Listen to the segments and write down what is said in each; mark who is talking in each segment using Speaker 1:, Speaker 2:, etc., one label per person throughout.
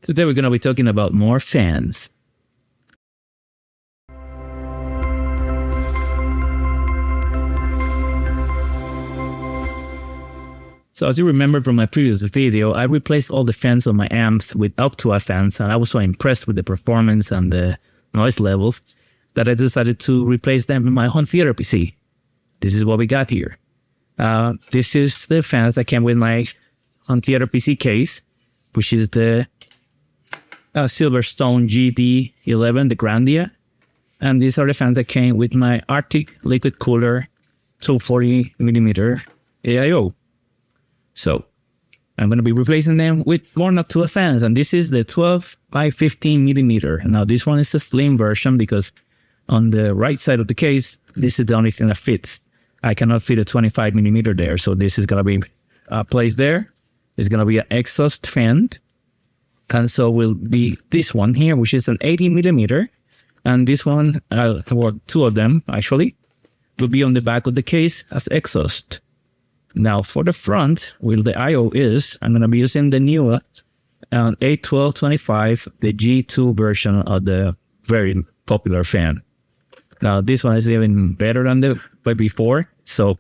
Speaker 1: Today we're going to be talking about more fans. So as you remember from my previous video, I replaced all the fans on my amps with Noctua fans, and I was so impressed with the performance and the noise levels that I decided to replace them in my home theater PC. This is what we got here. This is the fans that came with my home theater PC case, which is the Silverstone GD11, the Grandia. And these are the fans that came with my Arctic liquid cooler 240mm AIO. So I'm going to be replacing them with more Noctua fans, and this is the 12 by 15mm. Now this one is a slim version because on the right side of the case, this is the only thing that fits. I cannot fit a 25mm there, so this is going to be placed there. It's going to be an exhaust fan, and so will be this one here, which is an 80mm, and this one, or two of them actually, will be on the back of the case as exhaust. Now for the front, where the I/O is, I'm going to be using the new HTPC, the G2 version of the very popular fan. Now this one is even better than the before, so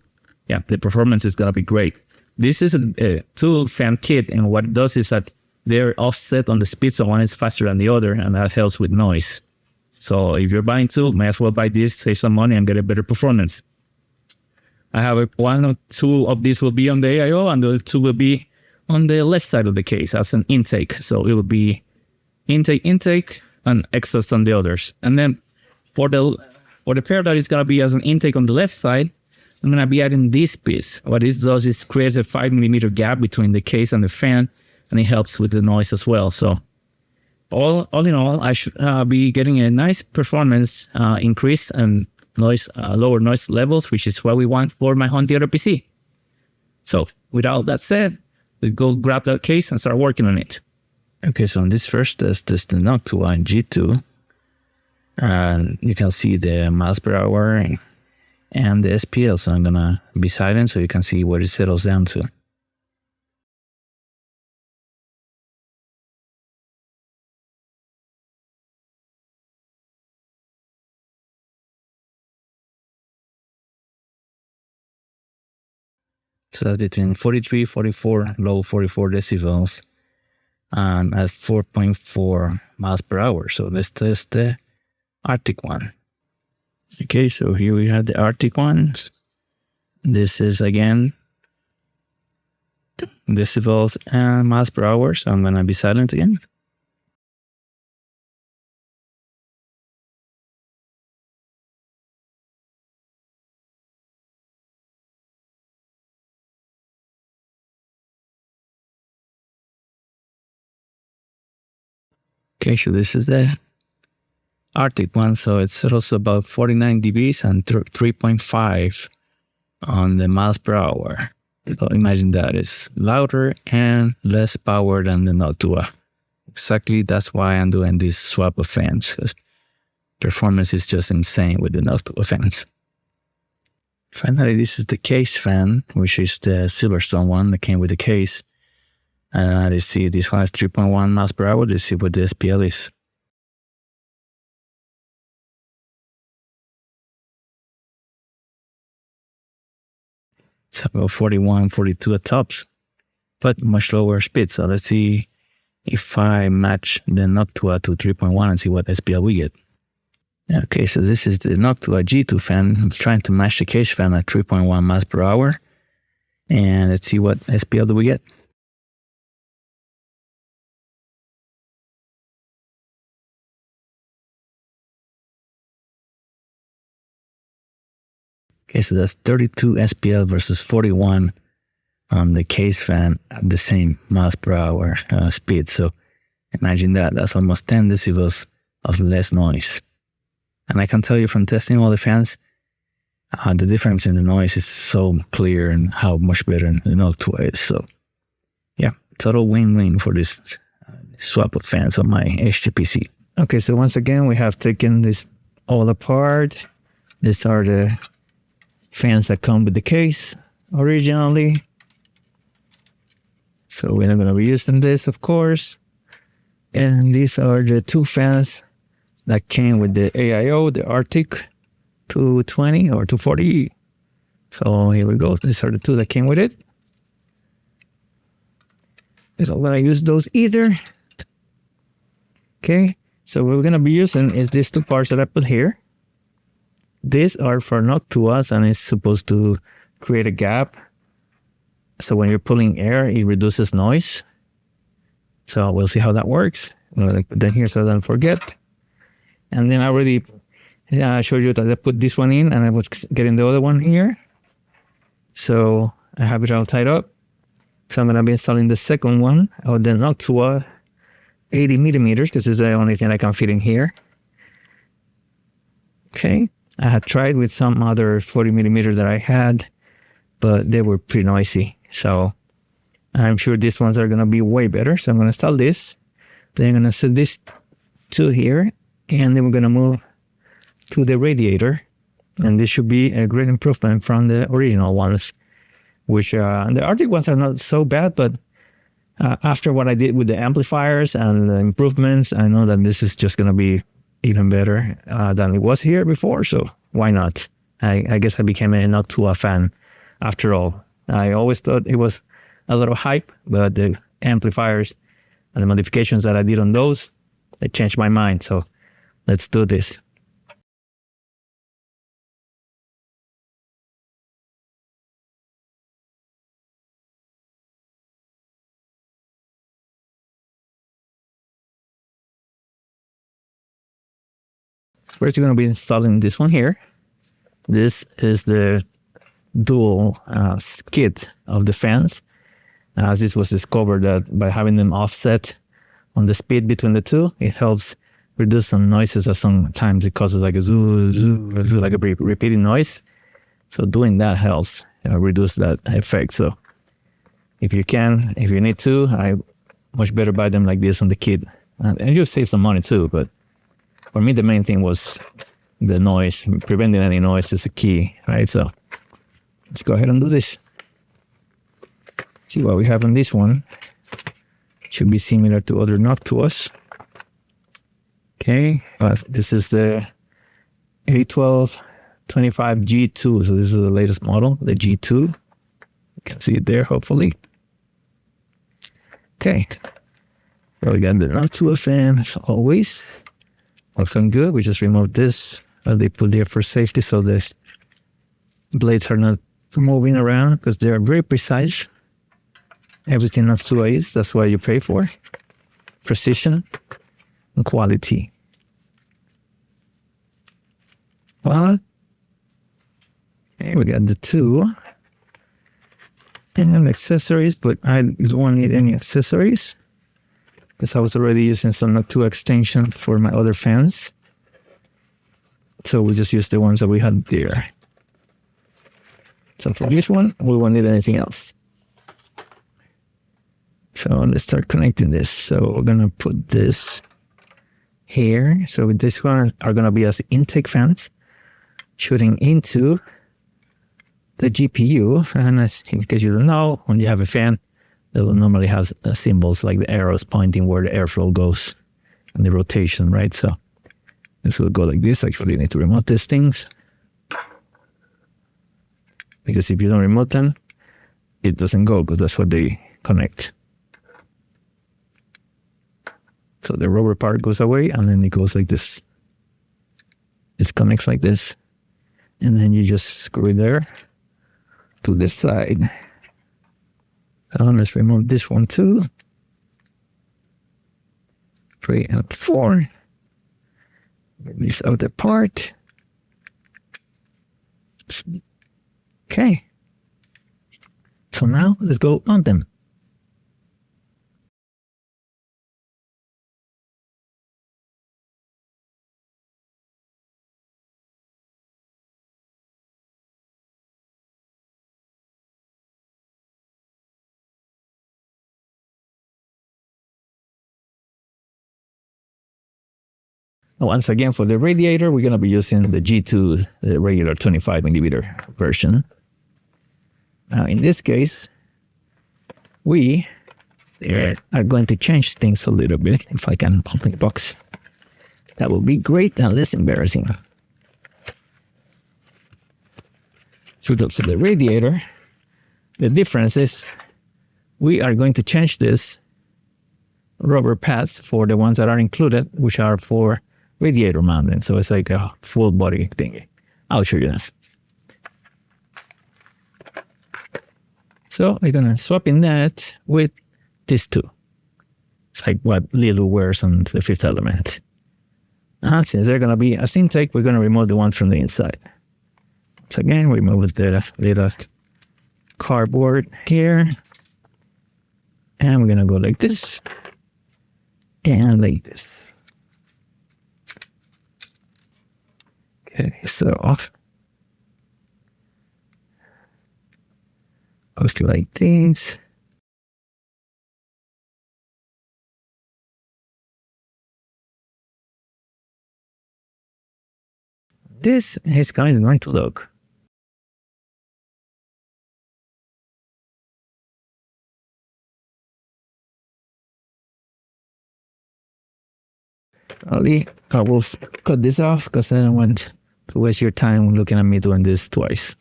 Speaker 1: yeah, the performance is going to be great. This is a two fan kit, and what it does is that they're offset on the speed, so one is faster than the other, and that helps with noise. So if you're buying two, may as well buy this, save some money, and get a better performance. I have one or two of these will be on the AIO, and the two will be on the left side of the case as an intake. So it will be intake, and exhaust on the others. And then for the pair that is going to be as an intake on the left side, I'm going to be adding this piece. What this does is creates a 5mm gap between the case and the fan, and it helps with the noise as well. So all in all, I should be getting a nice performance increase and lower noise levels, which is what we want for my home theater PC. So with all that said, let's go grab that case and start working on it. Okay, so on this first test is the Noctua G2. And you can see the miles per hour and the SPL. So I'm gonna be silent so you can see what it settles down to. So that's between 43, 44, low 44 decibels, and at 4.4 miles per hour. So let's test the Arctic one. Okay, so here we have the Arctic ones. This is again decibels and miles per hour. So I'm gonna be silent again. Okay, so this is the Arctic one, so it settles about 49 dBs and 3.5 on the miles per hour. So imagine that it's louder and less power than the Noctua. Exactly, that's why I'm doing this swap of fans, because performance is just insane with the Noctua fans. Finally, this is the case fan, which is the Silverstone one that came with the case. Let's see, this one has 3.1 miles per hour. Let's see what the SPL is. It's about 41, 42 at tops, but much lower speed. So let's see if I match the Noctua to 3.1 and see what SPL we get. Okay, so this is the Noctua G2 fan. I'm trying to match the case fan at 3.1 miles per hour. And let's see what SPL do we get. Okay, so that's 32 SPL versus 41 on the case fan at the same miles per hour speed. So imagine that, that's almost 10 decibels of less noise. And I can tell you from testing all the fans, the difference in the noise is so clear and how much better the Noctua is. So yeah, total win-win for this swap of fans on my HTPC. Okay, so once again, we have taken this all apart. These are the fans that come with the case originally. So we're not going to be using this, of course. And these are the two fans that came with the AIO, the Arctic 220 or 240. So here we go. These are the two that came with it. I'm not gonna use those either. Okay, so what we're gonna be using is these two parts that I put here. These are for Noctua, and it's supposed to create a gap. So when you're pulling air, it reduces noise. So we'll see how that works. I'm gonna put that here so I don't forget. And then I already showed you that I put this one in, and I was getting the other one here. So I have it all tied up. So I'm gonna be installing the second one of the Noctua 80 millimeters, because this is the only thing I can fit in here. Okay, I had tried with some other 40 millimeter that I had, but they were pretty noisy. So I'm sure these ones are gonna be way better. So I'm gonna install this. Then I'm gonna set this to here, and then we're gonna move to the radiator. And this should be a great improvement from the original ones, which the Arctic ones are not so bad, but after what I did with the amplifiers and the improvements, I know that this is just going to be even better than it was here before. So why not? I guess I became a Noctua fan after all. I always thought it was a little hype, but the amplifiers and the modifications that I did on those, they changed my mind. So let's do this. First, you're going to be installing this one here. This is the dual skid of the fans. This was discovered that by having them offset on the speed between the two, it helps reduce some noises, as sometimes it causes like a zoo, zoo, zoo, like a repeating noise. So doing that helps reduce that effect. So if you can, if you need to, I much better buy them like this on the kit. And you'll save some money too, but for me, the main thing was the noise. Preventing any noise is the key, right? So let's go ahead and do this. See what we have on this one. Should be similar to other Noctuas. Okay, but this is the HTPC 12x25 G2. So this is the latest model, the G2. You can see it there, hopefully. Okay, so we got the Noctua fan as always. Looking good. We just removed this. They put there for safety, so the blades are not moving around, because they are very precise. Everything Noctua is. That's what you pay for. Precision and quality. Well, okay, we got the two and accessories, but I don't need any accessories, because I was already using some Noctua extension for my other fans. So we just use the ones that we had there. So for this one, we won't need anything else. So let's start connecting this. So we're gonna put this here. So with this one are gonna be as intake fans shooting into the GPU. And as in case you don't know, when you have a fan, it will normally have symbols like the arrows pointing where the airflow goes and the rotation, right? So this will go like this. Actually, you need to remote these things, because if you don't remote them, it doesn't go, because that's what they connect. So the rubber part goes away, and then it goes like this. It connects like this, and then you just screw it there to the side. So let's remove this one too. 3 and 4. Get this out apart. Okay. So now let's go on them. Once again, for the radiator, we're going to be using the G2, the regular 25 millimeter version. Now, in this case, we they are going to change things a little bit. If I can open the box, that will be great and less embarrassing. So to the radiator, the difference is we are going to change this rubber pads for the ones that are included, which are for radiator mounting. So it's like a full body thingy. I'll show you this. So I'm gonna swap in that with these two. It's like what Lilo wears on the Fifth Element. And since they're gonna be a intake, we're gonna remove the one from the inside. So again, we remove the little cardboard here. And we're gonna go like this. And like this. Okay, so goes to like this. This is kind of going to look. I will cut this off because I don't want to waste your time looking at me doing this twice.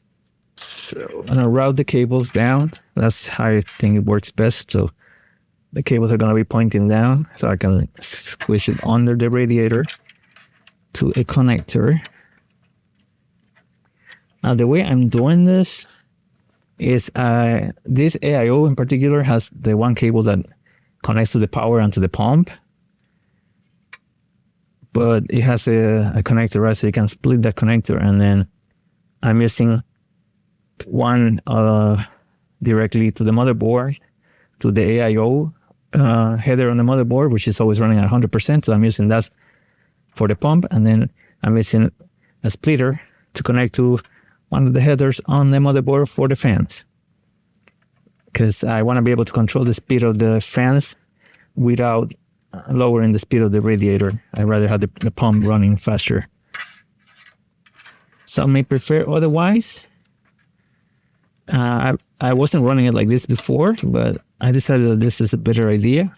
Speaker 1: So I'm gonna route the cables down. That's how I think it works best. So the cables are gonna be pointing down, so I can squish it under the radiator to a connector. Now the way I'm doing this is this AIO in particular has the one cable that connects to the power and to the pump. But it has a connector, right? So you can split that connector, and then I'm using one directly to the motherboard, to the AIO header on the motherboard, which is always running at 100%. So I'm using that for the pump, and then I'm using a splitter to connect to one of the headers on the motherboard for the fans. Because I want to be able to control the speed of the fans without lowering the speed of the radiator. I'd rather have the pump running faster. Some may prefer otherwise. I wasn't running it like this before, but I decided that this is a better idea.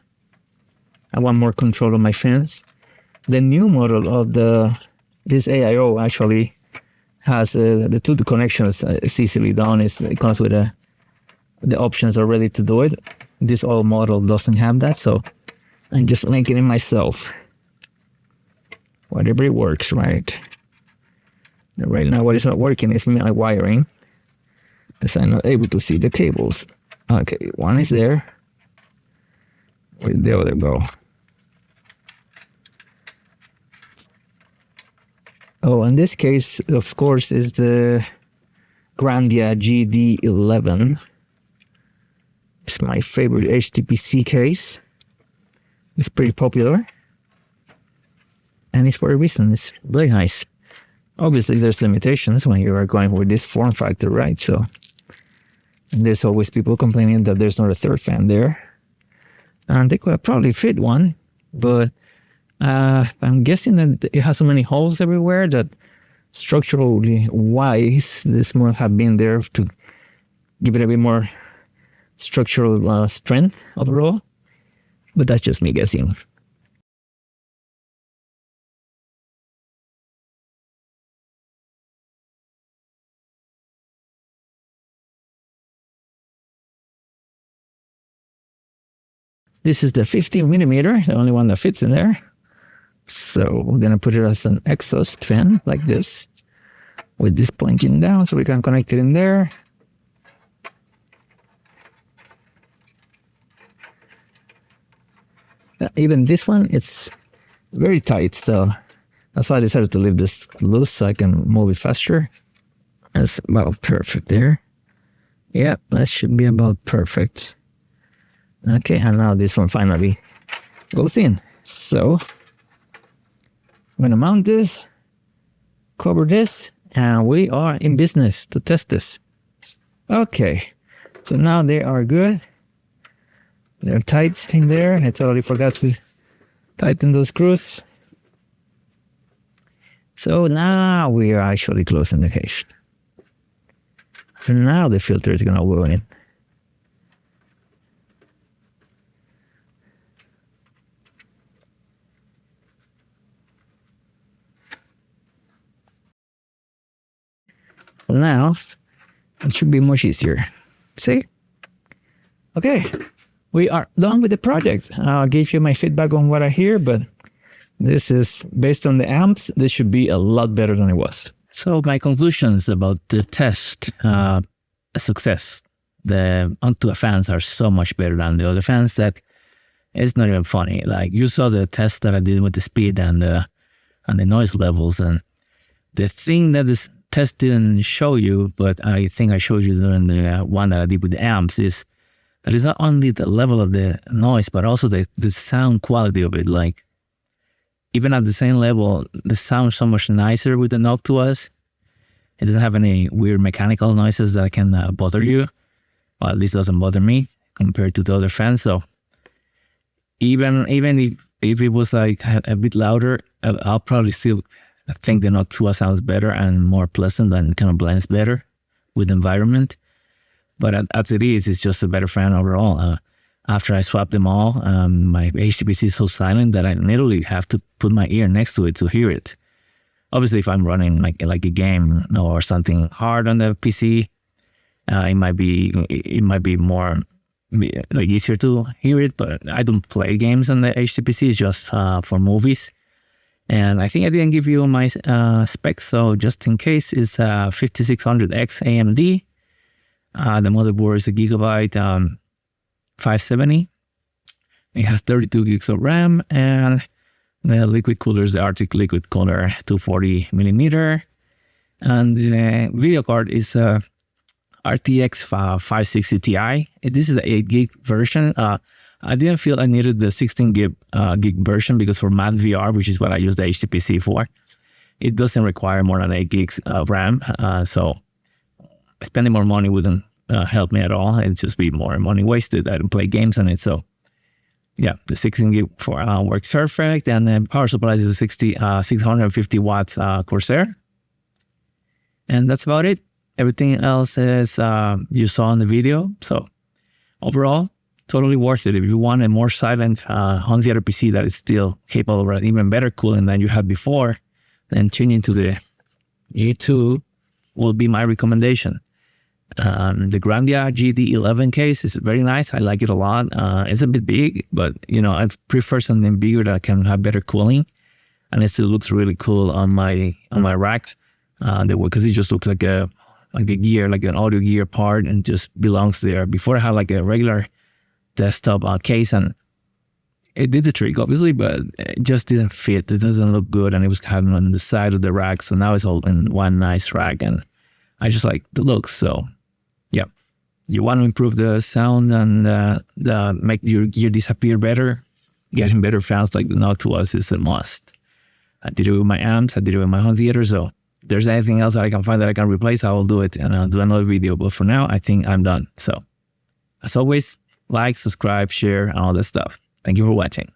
Speaker 1: I want more control of my fans. The new model of this AIO actually has the two connections. It's easily done. It comes with the options already to do it. This old model doesn't have that, so I'm just making it myself. Whatever it works, right? Right now, what is not working is my wiring, because I'm not able to see the cables. Okay, one is there. Where'd the other go? Oh, in this case, of course, is the Grandia GD11. It's my favorite HTPC case. It's pretty popular. And it's for a reason. It's very nice. Obviously, there's limitations when you are going with this form factor, right? So there's always people complaining that there's not a third fan there. And they could probably fit one, but I'm guessing that it has so many holes everywhere that structurally wise, this must have been there to give it a bit more structural strength overall. But that's just me guessing. This is the 15mm, the only one that fits in there. So we're gonna put it as an exhaust fan like this, with this pointing down, so we can connect it in there. Even this one, it's very tight, so that's why I decided to leave this loose so I can move it faster. That's about perfect there. Yeah, that should be about perfect. Okay, and now this one finally goes in. So I'm gonna mount this, cover this, and we are in business to test this. Okay, so now they are good. They're tight in there. I totally forgot to tighten those screws. So now we are actually closing the case. So now the filter is gonna go in. now it should be much easier. See? Okay, we are done with the project. I'll give you my feedback on what I hear, but this is based on the amps. This should be a lot better than it was. So my conclusions about the test, success. The Noctua fans are so much better than the other fans that it's not even funny. Like, you saw the test that I did with the speed and the noise levels, and the thing that this test didn't show you, but I think I showed you during the one that I did with the amps, is that it's not only the level of the noise, but also the sound quality of it. Like, even at the same level, the sound's so much nicer with the Noctuas. It doesn't have any weird mechanical noises that can bother you. Well, at least doesn't bother me compared to the other fans. So even if it was like a bit louder, I'll probably still think the Noctua sounds better and more pleasant and kind of blends better with the environment. But as it is, it's just a better fan overall. After I swapped them all, my HTPC is so silent that I literally have to put my ear next to it to hear it. Obviously, if I'm running like a game or something hard on the PC, it might be more like easier to hear it. But I don't play games on the HTPC. It's just for movies. And I think I didn't give you my specs, so just in case, it's 5600X AMD. The motherboard is a Gigabyte 570. It has 32 gigs of RAM, and the liquid cooler is the Arctic Liquid Cooler 240 millimeter. And the video card is RTX 560 Ti. This is an 8 gig version. I didn't feel I needed the 16 gig version because for Math VR, which is what I use the HTPC for, it doesn't require more than 8 gigs of RAM. So spending more money wouldn't help me at all. It'd just be more money wasted. I don't play games on it. So yeah, the 16 gig works perfect. And then power supply is a 650 watts Corsair. And that's about it. Everything else is you saw in the video. So overall, totally worth it. If you want a more silent home theater PC that is still capable of even better cooling than you had before, then tuning to the G2 will be my recommendation. The Grandia GD11 case is very nice. I like it a lot. It's a bit big, but I prefer something bigger that can have better cooling, and it still looks really cool on my rack. Because it just looks like a gear, like an audio gear part, and just belongs there. Before I had like a regular desktop case, and it did the trick obviously, but it just didn't fit. It doesn't look good, and it was kind of on the side of the rack. So now it's all in one nice rack, and I just like the looks. So yeah, you want to improve the sound and make your gear disappear better, getting better fans like the Noctua is a must. I did it with my amps, I did it with my home theater. So if there's anything else that I can find that I can replace, I will do it, and I'll do another video. But for now, I think I'm done. So as always, like, subscribe, share, and all that stuff. Thank you for watching.